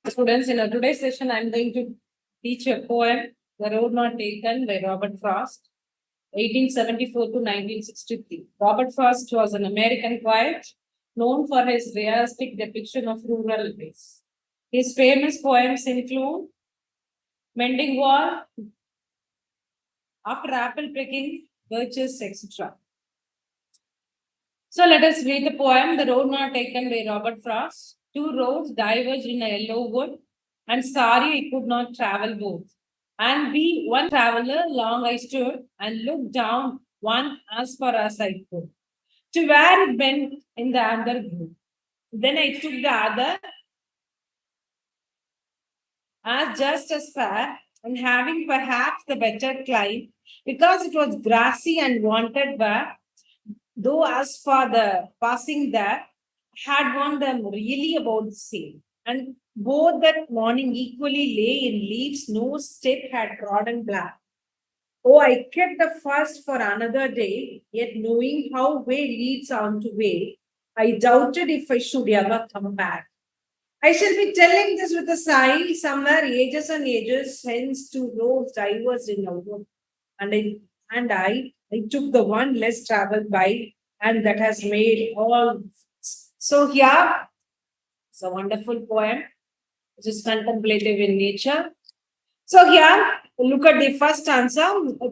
Students, in today's session, I am going to teach a poem, The Road Not Taken by Robert Frost, 1874 to 1963. Robert Frost was an American poet known for his realistic depiction of rural life. His famous poems include Mending Wall, After Apple Picking, Birches, etc. So let us read the poem, The Road Not Taken by Robert Frost. Two roads diverged in a yellow wood, and sorry I could not travel both. And be one traveler, long I stood, and looked down one as far as I could, to where it bent in the undergrowth. Then I took the other as just as far, and having perhaps the better climb, because it was grassy and wanted where, though as for the passing there, had warned them really about the same. And both that morning equally lay in leaves, no step had trodden black. Oh, I kept the first for another day, yet knowing how way leads on to way, I doubted if I should ever come back. I shall be telling this with a sigh, somewhere ages and ages hence two roads diverged in a wood. And I took the one less traveled by, and that has made all. So here, it's a wonderful poem, which is contemplative in nature. So here, look at the first answer.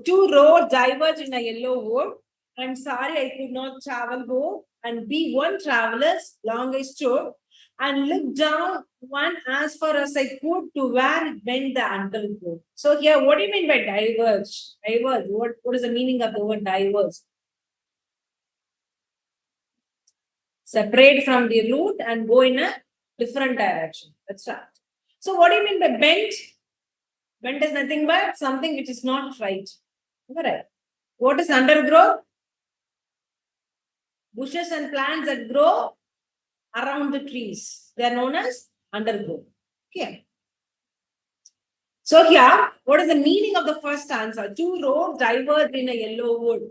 Two roads diverge in a yellow wood. I'm sorry I could not travel both, and be one traveler's long I stood, and looked down one as far as I could to where it bent the undergrowth. So here, what do you mean by diverge? Diverge. What is the meaning of the word diverge? Separate from the root and go in a different direction. That's right. So what do you mean by bent? Bent is nothing but something which is not right. Correct. What is undergrowth? Bushes and plants that grow around the trees. They are known as undergrowth. Okay. So here, what is the meaning of the first answer? Two roads diverge in a yellow wood.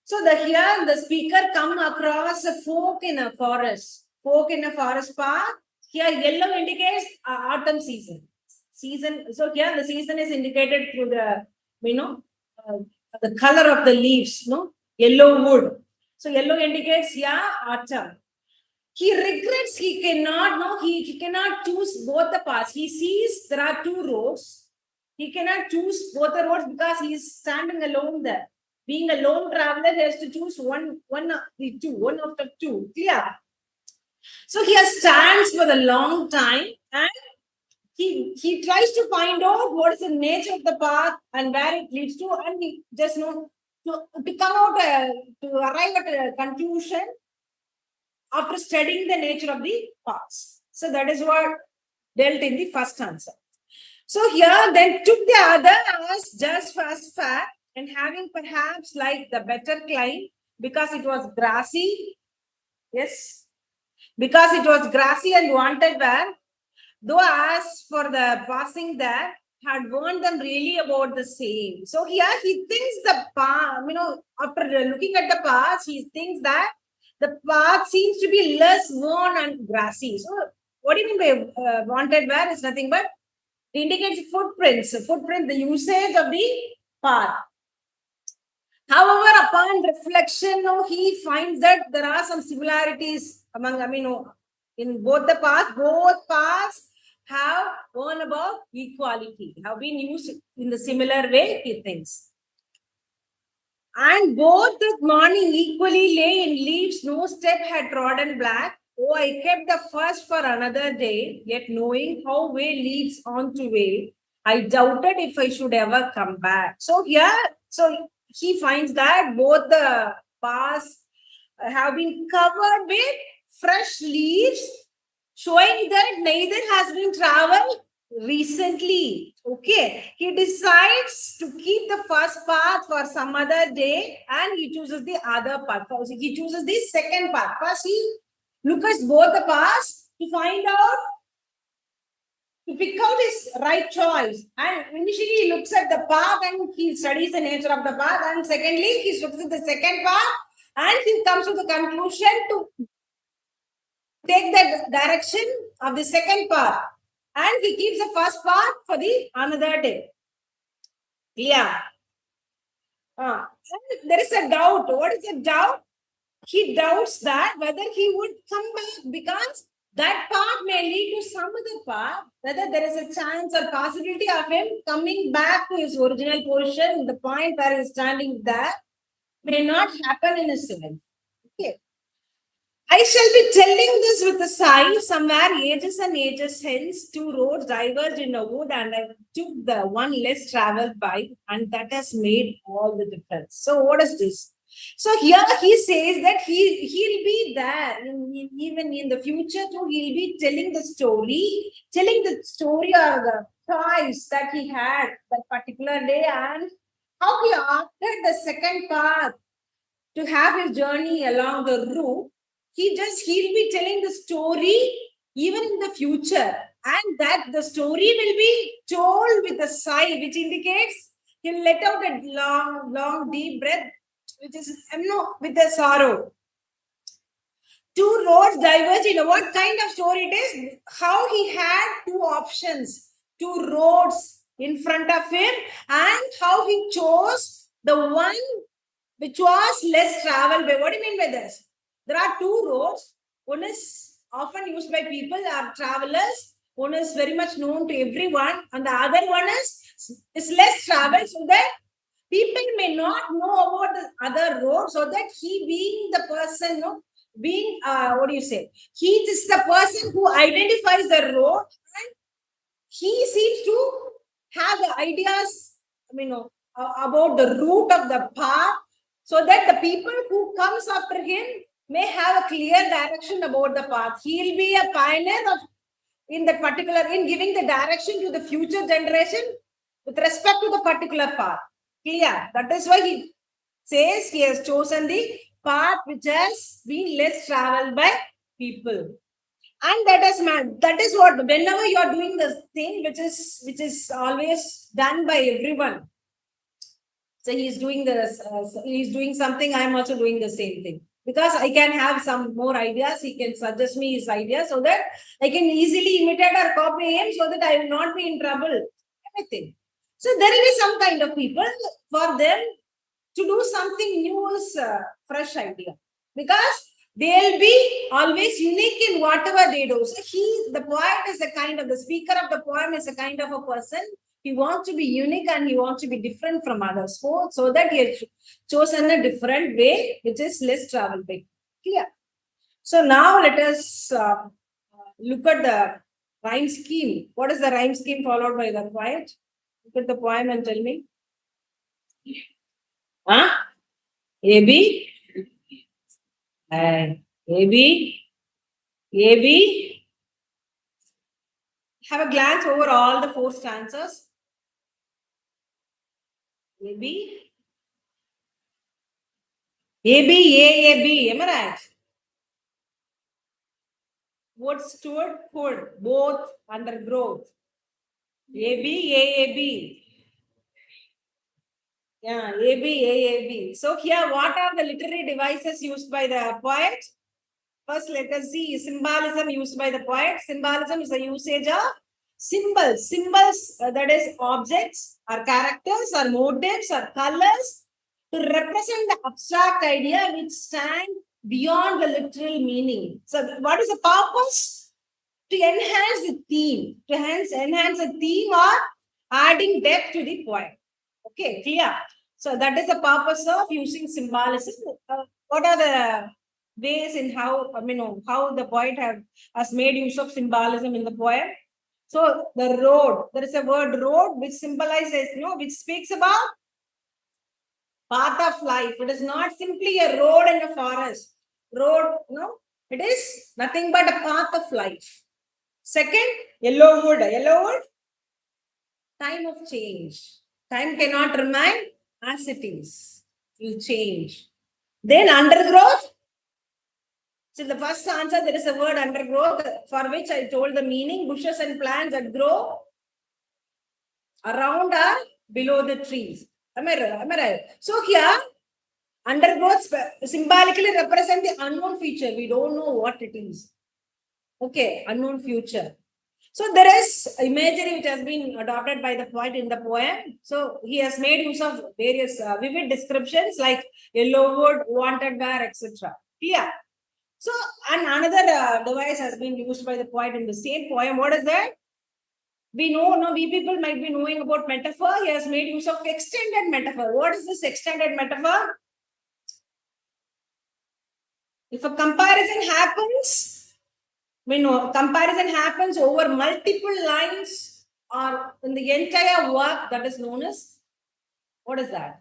So here the speaker come across a fork in a forest. Fork in a forest path. Here yellow indicates autumn season. So here the season is indicated through the, the color of the leaves, yellow wood. So yellow indicates here autumn. He regrets he cannot choose both the paths. He sees there are two roads. He cannot choose both the roads because he is standing alone there. Being a lone traveler, he has to choose one of the two. Clear? So he stands for a long time and he tries to find out what is the nature of the path and where it leads to, and he just to come out to arrive at a conclusion after studying the nature of the paths. So that is what dealt in the first answer. So here then took the other as just as far, and having perhaps like the better climb because it was grassy. Yes. Because it was grassy and wanted where, though as for the passing there, had warned them really about the same. So here he thinks the path, after looking at the path, he thinks that the path seems to be less worn and grassy. So what do you mean by wanted where is nothing but it indicates footprints, the usage of the path. However, upon reflection, he finds that there are some similarities among, in both the paths. Both paths have gone about equality, have been used in the similar way, he thinks. And both that morning equally lay in leaves, no step had trodden black. Oh, I kept the first for another day, yet knowing how way leads on to way, I doubted if I should ever come back. So here, he finds that both the paths have been covered with fresh leaves, showing that neither has been traveled recently. Okay, he decides to keep the first path for some other day and he chooses the other path. He chooses the second path. First, he looks at both the paths to find out, to pick out his right choice. And initially he looks at the path and he studies the nature of the path. And secondly, he looks at the second path and he comes to the conclusion to take the direction of the second path. And he keeps the first part for the another day. Clear? And there is a doubt. What is the doubt? He doubts that whether he would come back because that path may lead to some other path, whether there is a chance or possibility of him coming back to his original position, the point where he is standing there, may not happen in his life. Okay. I shall be telling this with a sigh. Somewhere ages and ages hence, two roads diverged in a wood, and I took the one less traveled by, and that has made all the difference. So, what is this? So here he says that he'll be there even in the future too. He'll be telling the story or the choice that he had that particular day, and how he opted the second path to have his journey along the route. He'll be telling the story even in the future, and that the story will be told with a sigh, which indicates he'll let out a long deep breath, which is with a sorrow. Two roads diverge. What kind of story it is? How he had two options, two roads in front of him, and how he chose the one which was less traveled by. What do you mean by this? There are two roads. One is often used by people or travelers. One is very much known to everyone, and the other one is less traveled, so that people may not know about the other road, so that he being the person, he is the person who identifies the road, and he seems to have the ideas, about the route of the path, so that the people who comes after him may have a clear direction about the path. He'll be a pioneer in giving the direction to the future generation with respect to the particular path. Clear? That is why he says he has chosen the path which has been less traveled by people. And that is what, whenever you are doing this thing which is always done by everyone. So he's doing this, he's doing something, I'm also doing the same thing. Because I can have some more ideas, he can suggest me his ideas so that I can easily imitate or copy him, so that I will not be in trouble. Everything. So there will be some kind of people, for them to do something new is a fresh idea. Because they'll be always unique in whatever they do. So the speaker of the poem is a kind of a person. He wants to be unique and he wants to be different from others. So that he has chosen a different way, which is less travel by. Clear? So now let us look at the rhyme scheme. What is the rhyme scheme followed by the poet? Look at the poem and tell me. Huh? AB? AB? AB? Have a glance over all the four stanzas. AB? AB, am I right? What stood? Could. Both, undergrowth. AB. Yeah, AB. So here, what are the literary devices used by the poet? First, let us see symbolism used by the poet. Symbolism is a usage of symbols. Symbols, that is objects or characters or motives or colors, to represent the abstract idea which stand beyond the literal meaning. So what is the purpose? To enhance the theme. To enhance the theme or adding depth to the poem. Okay, clear? So that is the purpose of using symbolism. What are the ways in how the poet has made use of symbolism in the poem? So the road, there is a word road which symbolizes, which speaks about path of life. It is not simply a road in a forest. Road, it is nothing but a path of life. Second, yellow wood. Yellow wood, time of change. Time cannot remain as it is. You change. Then undergrowth. So the first answer, there is a word undergrowth, for which I told the meaning: bushes and plants that grow around or below the trees. Am I right? So here, undergrowth symbolically represent the unknown future. We don't know what it is. Okay, unknown future. So there is imagery which has been adopted by the poet in the poem. So he has made use of various vivid descriptions like yellow wood, wanted wear, etc. Clear? So, and another device has been used by the poet in the same poem. What is that? We know, no, we people might be knowing about metaphor. He has made use of extended metaphor. What is this extended metaphor? If a comparison happens, we know comparison happens over multiple lines or in the entire work, that is known as, what is that?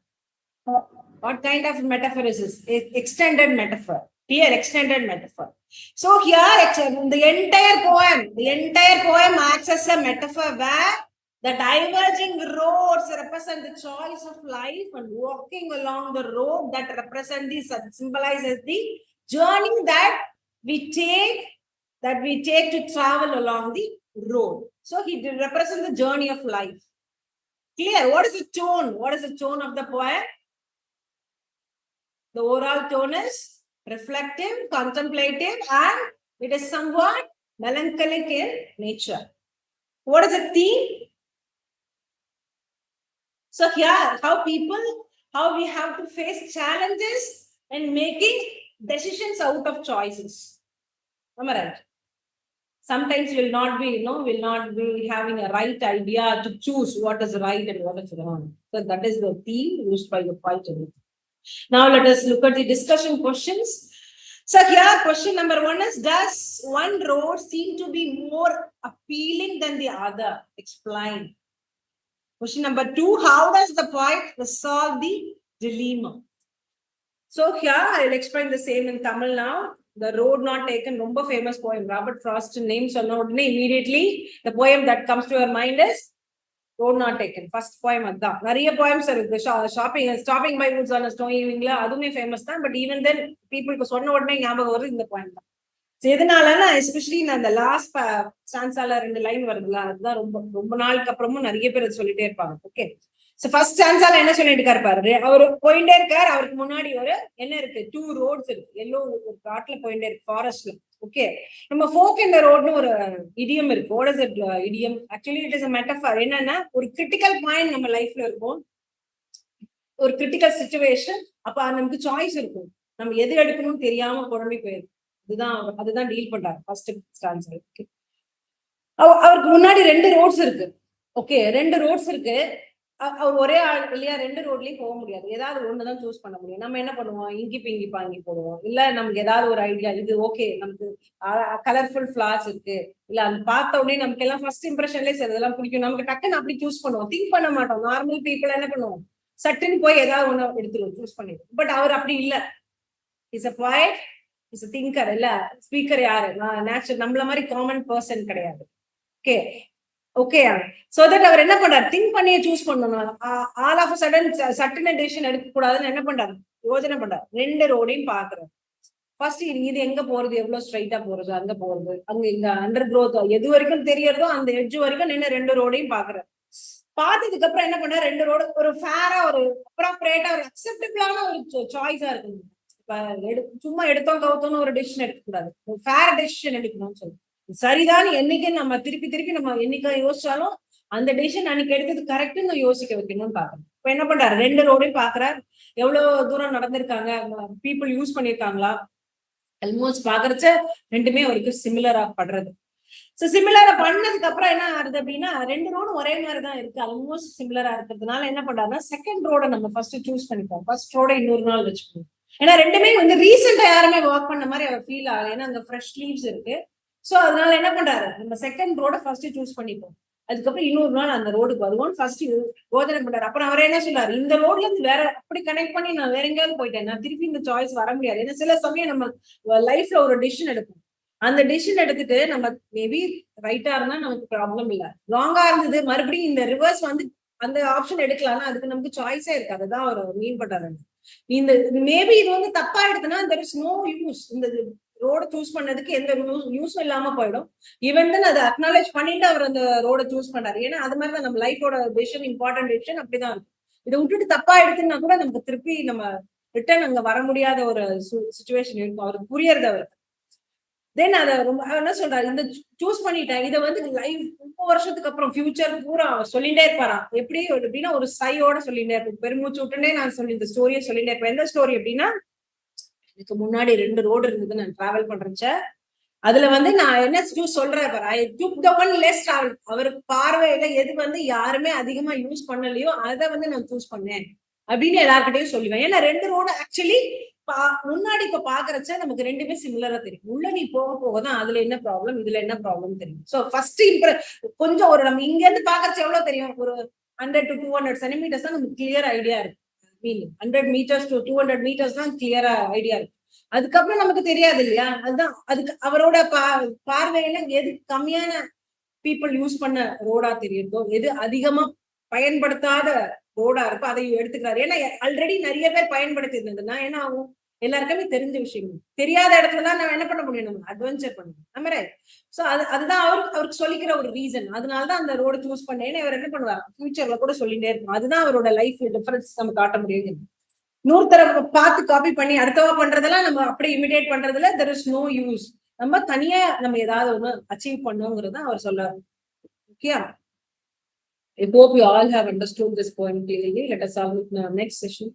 What kind of metaphor is this? Extended metaphor. Here, extended metaphor. So here, the entire poem acts as a metaphor where the diverging roads represent the choice of life, and walking along the road that represent the symbolizes the journey that we take to travel along the road. So he represents the journey of life. Clear? What is the tone? What is the tone of the poem? The overall tone is reflective, contemplative, and it is somewhat melancholic in nature. What is the theme? So here, how we have to face challenges and making decisions out of choices. Am I right? Sometimes will not be having a right idea to choose what is right and what is wrong. So that is the theme used by the poet. Now let us look at the discussion questions. So here question number 1 is, does one road seem to be more appealing than the other? Explain. Question number 2, how does the poet resolve the dilemma? So here I will explain the same in Tamil now. The Road Not Taken, ரொம்ப famous poem. Robert Frost name சொன்ன உடனே immediately the poem that comes to your mind is Road Not Taken. First poem அதான். நிறைய poems இருக்கு. Stopping by Woods on a Snowy Evening அதுவுமே famous தான். But even then people சொன்ன உடனே ஞாபகம் வருது இந்த poem தான். எதனாலன்னா எஸ்பெஷலி நான் இந்த லாஸ்ட் ஸ்டான்ஸால 2 லைன் வருதுல, அதுதான் ரொம்ப நாளுக்கு அப்புறமும் நிறைய பேர் சொல்லிட்டே இருப்பாங்க. ஓகே, சோ ஃபர்ஸ்ட் ஸ்டான்ஸால என்ன சொல்லிட்டு இருக்காரு, அவரு போயிட்டே இருக்காரு. அவருக்கு முன்னாடி ஒரு என்ன இருக்கு, 2 ரோட்ஸ் இருக்கு. எல்லோ ஒரு காட்டுல போயிட்டே இருக்கு, ஃபாரஸ்ட்ல. ஓகே, நம்ம ஃபோக் இந்த ரோட்னு ஒரு இடியம் இருக்கு. What is it idiom? Actually it is a metaphor. என்னன்னா ஒரு கிரிட்டிக்கல் பாயிண்ட் நம்ம லைஃப்ல இருக்கும், ஒரு கிரிட்டிக்கல் சிச்சுவேஷன். அப்ப நமக்கு சாய்ஸ் இருக்கும், நம்ம எது எடுக்கணும்னு தெரியாம குழம்பி போயிருக்கு. அதுதான் டீல் பண்றாரு ஃபர்ஸ்ட் ஸ்டான்ஸ். அவருக்கு முன்னாடி 2 ரோட்ஸ் இருக்கு. ஓகே, 2 ரோட்ஸ் இருக்கு. அவர் ஒரே ஆள் இல்லையா, 2 ரோட்லயும் போக முடியாது. ஏதாவது ஒண்ணுதான் சூஸ் பண்ண முடியும். நம்ம என்ன பண்ணுவோம், இங்கி பிங்கி பாங்கி போடுவோம். இல்ல நமக்கு ஏதாவது ஒரு ஐடியா, இது ஓகே, நமக்கு கலர்ஃபுல் ஃபிளார்ஸ் இருக்கு, இல்ல அது பார்த்த உடனே நமக்கு எல்லாம் ஃபர்ஸ்ட் இம்ப்ரெஷன்லேயே சரி இதெல்லாம் பிடிக்கும், நமக்கு டக்குன்னு அப்படி சூஸ் பண்ணுவோம். திங்க் பண்ண மாட்டோம். நார்மல் பீப்புள் என்ன பண்ணுவோம், சட்டுன்னு போய் ஏதாவது ஒண்ணு எடுத்துருவோம், சூஸ் பண்ணிடுவோம். பட் அவர் அப்படி இல்ல. Is a poet, is a thinker. இல்ல ஸ்பீக்கர் யாரு, நேச்சுரல் நம்மள மாதிரி காமன் பர்சன் கிடையாது. ஓகே ஓகே, சோ தட் அவர் என்ன பண்றாரு, திங்க் பண்ணியே சூஸ் பண்ணணும். ஆல் ஆஃப் சடன் டெசிஷன் எடுக்க கூடாதுன்னு என்ன பண்றாரு, யோசனை பண்றாரு. 2 ரோடையும் பாக்குறாரு. ஃபர்ஸ்ட் இது எங்க போறது, எவ்வளவு ஸ்ட்ரைட்டா போறது, அங்க போறது, அங்க இங்க அண்டர் க்ரோத் எது வரைக்கும் தெரியறதோ அந்த எட்ஜ் வரைக்கும் நின்று 2 ரோடையும் பாக்குறாரு. பார்த்ததுக்கு அப்புறம் என்ன பண்ண, 2 ரோடு ஒரு ஃபேரா, ஒரு அப்ராப்ரியேட்டா, ஒரு அக்செப்டபிளான ஒரு சாய்ஸா இருக்கு. சும்மா எடுத்தோம் கவுத்தோன்னு ஒரு டெசிஷன் எடுக்க கூடாது, ஒரு ஃபேர் டெசிஷன் எடுக்கணும்னு சொல்லி. சரிதான், என்னைக்கு நம்ம திருப்பி நம்ம என்னைக்கு யோசிச்சாலும் அந்த டெசிஷன் அன்னைக்கு எடுத்தது கரெக்ட்னு யோசிக்க வைக்கணும்னு பாக்குறேன். இப்ப என்ன பண்றாரு, 2 ரோடையும் பாக்குறாரு. எவ்வளவு தூரம் நடந்திருக்காங்க, பீப்புள் யூஸ் பண்ணிருக்காங்களா, ஆல்மோஸ்ட் பாக்குறச்ச 2மே அவருக்கு சிமிலரா படுறது. சோ சிமிலரா பண்ணதுக்கு அப்புறம் என்ன ஆகுது அப்படின்னா, 2 ரோடும் ஒரே மாதிரிதான் இருக்கு, ஆல்மோஸ்ட் சிமிலரா இருக்கிறதுனால என்ன பண்றாருன்னா, செகண்ட் ரோட நம்ம ஃபர்ஸ்ட் சூஸ் பண்ணிப்போம். ஃபர்ஸ்ட் ரோட இன்னொரு நாள் வச்சுக்கணும். ஏன்னா 2மே ரீசெண்டா யாருமே வாக் பண்ண மாதிரி அவர் ஃபீல் ஆகல. ஏன்னா அங்க ஃப்ரெஷ் லீவ்ஸ் இருக்கு. சோ அதனால என்ன பண்றாரு, நம்ம செகண்ட் ரோட ஃபர்ஸ்ட் சூஸ் பண்ணிப்போம். அதுக்கப்புறம் இன்னொரு நாள் அந்த ரோடுக்கு வருவோம், ஃபர்ஸ்ட் யோஜனை பண்றாரு. அப்புறம் அவர் என்ன சொல்றாரு, இந்த ரோட்ல இருந்து வேற அப்படி கனெக்ட் பண்ணி நான் வேற எங்கேயாவது போயிட்டேன், நான் திருப்பி இந்த சாய்ஸ் வர முடியாது. ஏன்னா சில சமயம் நம்ம லைஃப்ல ஒரு டிசிஷன் எடுப்போம். அந்த டிசிஷன் எடுத்துட்டு நம்ம மேபி ரைட்டா இருந்தா நமக்கு ப்ராப்ளம் இல்ல, ராங்கா இருந்தது மறுபடியும் இந்த ரிவர்ஸ் அந்த ஆப்ஷன் எடுக்கலாம்னா அதுக்கு நமக்கு சாய்ஸே இருக்கு. அதுதான் அவர் மீன் பண்றாரு. இந்த மேபி இது தப்பா எடுத்துனா there is no use. இந்த ரோட சூஸ் பண்ணதுக்கு எந்த யூஸும் இல்லாம போயிடும். ஈவன் தான் அதை அக்னாலேஜ் பண்ணிட்டு அவர் அந்த ரோட சூஸ் பண்றாரு. ஏன்னா அது மாதிரிதான் நம்ம லைஃபோட டெசிஷன், இம்பார்ட்டன்ட் டெசிஷன் அப்படிதான் இருக்கும். இதை விட்டுட்டு தப்பா எடுத்துன்னா கூட நமக்கு திருப்பி நம்ம ரிட்டர்ன் அங்க வர முடியாத ஒரு சிச்சுவேஷன் இருக்கும். அவருக்கு புரியறது அவருக்கு. தென் அதை ரொம்ப என்ன சொல்றாரு, இந்த சூஸ் பண்ணிட்டேன், இதை வந்து லைஃப் 30 வருஷத்துக்கு அப்புறம் ஃபியூச்சர் பூரா அவர் சொல்லிட்டே இருப்பாராம். எப்படி அப்படின்னா ஒரு சையோட சொல்லிட்டே இருப்பேன், பெருமூச்சு விட்டுனே நான் சொல்லி இந்த ஸ்டோரியை சொல்லிட்டே இருப்பேன். எந்த ஸ்டோரி அப்படின்னா, இதுக்கு முன்னாடி 2 ரோடு இருந்தது நான் டிராவல் பண்றேன். அதுல வந்து நான் என்ன சொல்றேன், ஐ டுக் த ஒன் லெஸ் டிராவல். அவருக்கு பார்வையில எது வந்து யாருமே அதிகமா யூஸ் பண்ணலையோ அதை வந்து நான் சூஸ் பண்ணேன் அப்படின்னு எல்லார்கிட்டையும் சொல்லுவேன். ஏன்னா 2 ரோடு ஆக்சுவலி முன்னாடி இப்ப பாக்குறச்ச நமக்கு 2மே சிமிலரா தெரியும். உள்ள நீ போக போகதான் அதுல என்ன ப்ராப்ளம் இதுல என்ன ப்ராப்ளம் தெரியும். சோ ஃபர்ஸ்ட் கொஞ்சம் ஒரு நம்ம இங்க இருந்து பாக்குறச்ச எவ்வளவு தெரியும், ஒரு 100 to 200 சென்டிமீட்டர்ஸ் தான் நமக்கு கிளியர் ஐடியா இருக்கு. 100 meters to 200 meters தான் கிளியரா ஐடியா இருக்கு. அதுக்கப்புறம் நமக்கு தெரியாது இல்லையா. அதுதான் அதுக்கு அவரோட பார்வையில எது கம்மியான பீப்புள் யூஸ் பண்ண ரோடா தெரியுதோ, எது அதிகமா பயன்படுத்தாத ரோடா இருக்கோ அதை எடுத்துக்கிறாரு. ஏன்னா ஆல்ரெடி நிறைய பேர் பயன்படுத்தி இருந்ததுன்னா ஏன்னா ஆகும், எல்லாருக்குமே தெரிஞ்ச விஷயம். தெரியாத இடத்துலதான் நம்ம என்ன பண்ண முடியும், நம்ம அட்வென்ச்சர் பண்ணணும். நம்ம ரைட். சோ அதுதான் அவருக்கு சொல்லிக்கிற ஒரு ரீசன். அதனாலதான் அந்த ரோடு சூஸ் பண்ணேன்னு இவர் என்ன பண்ணுவார், ஃபியூச்சர்ல கூட சொல்லிட்டே இருக்கும். அதுதான் அவரோட லைஃப் டிஃபரன்ஸ் நம்ம காட்ட முடியும். இன்னொருத்தர பார்த்து காப்பி பண்ணி அடுத்தவா பண்றதெல்லாம் நம்ம அப்படியே இமிடேட் பண்றதுல தெர் இஸ் நோ யூஸ். நம்ம தனியா நம்ம ஏதாவது ஒண்ணு அச்சீவ் பண்ணுங்கிறத அவர் சொல்றாரு. Okay, I hope you all have understood this point clearly. Let us have next session.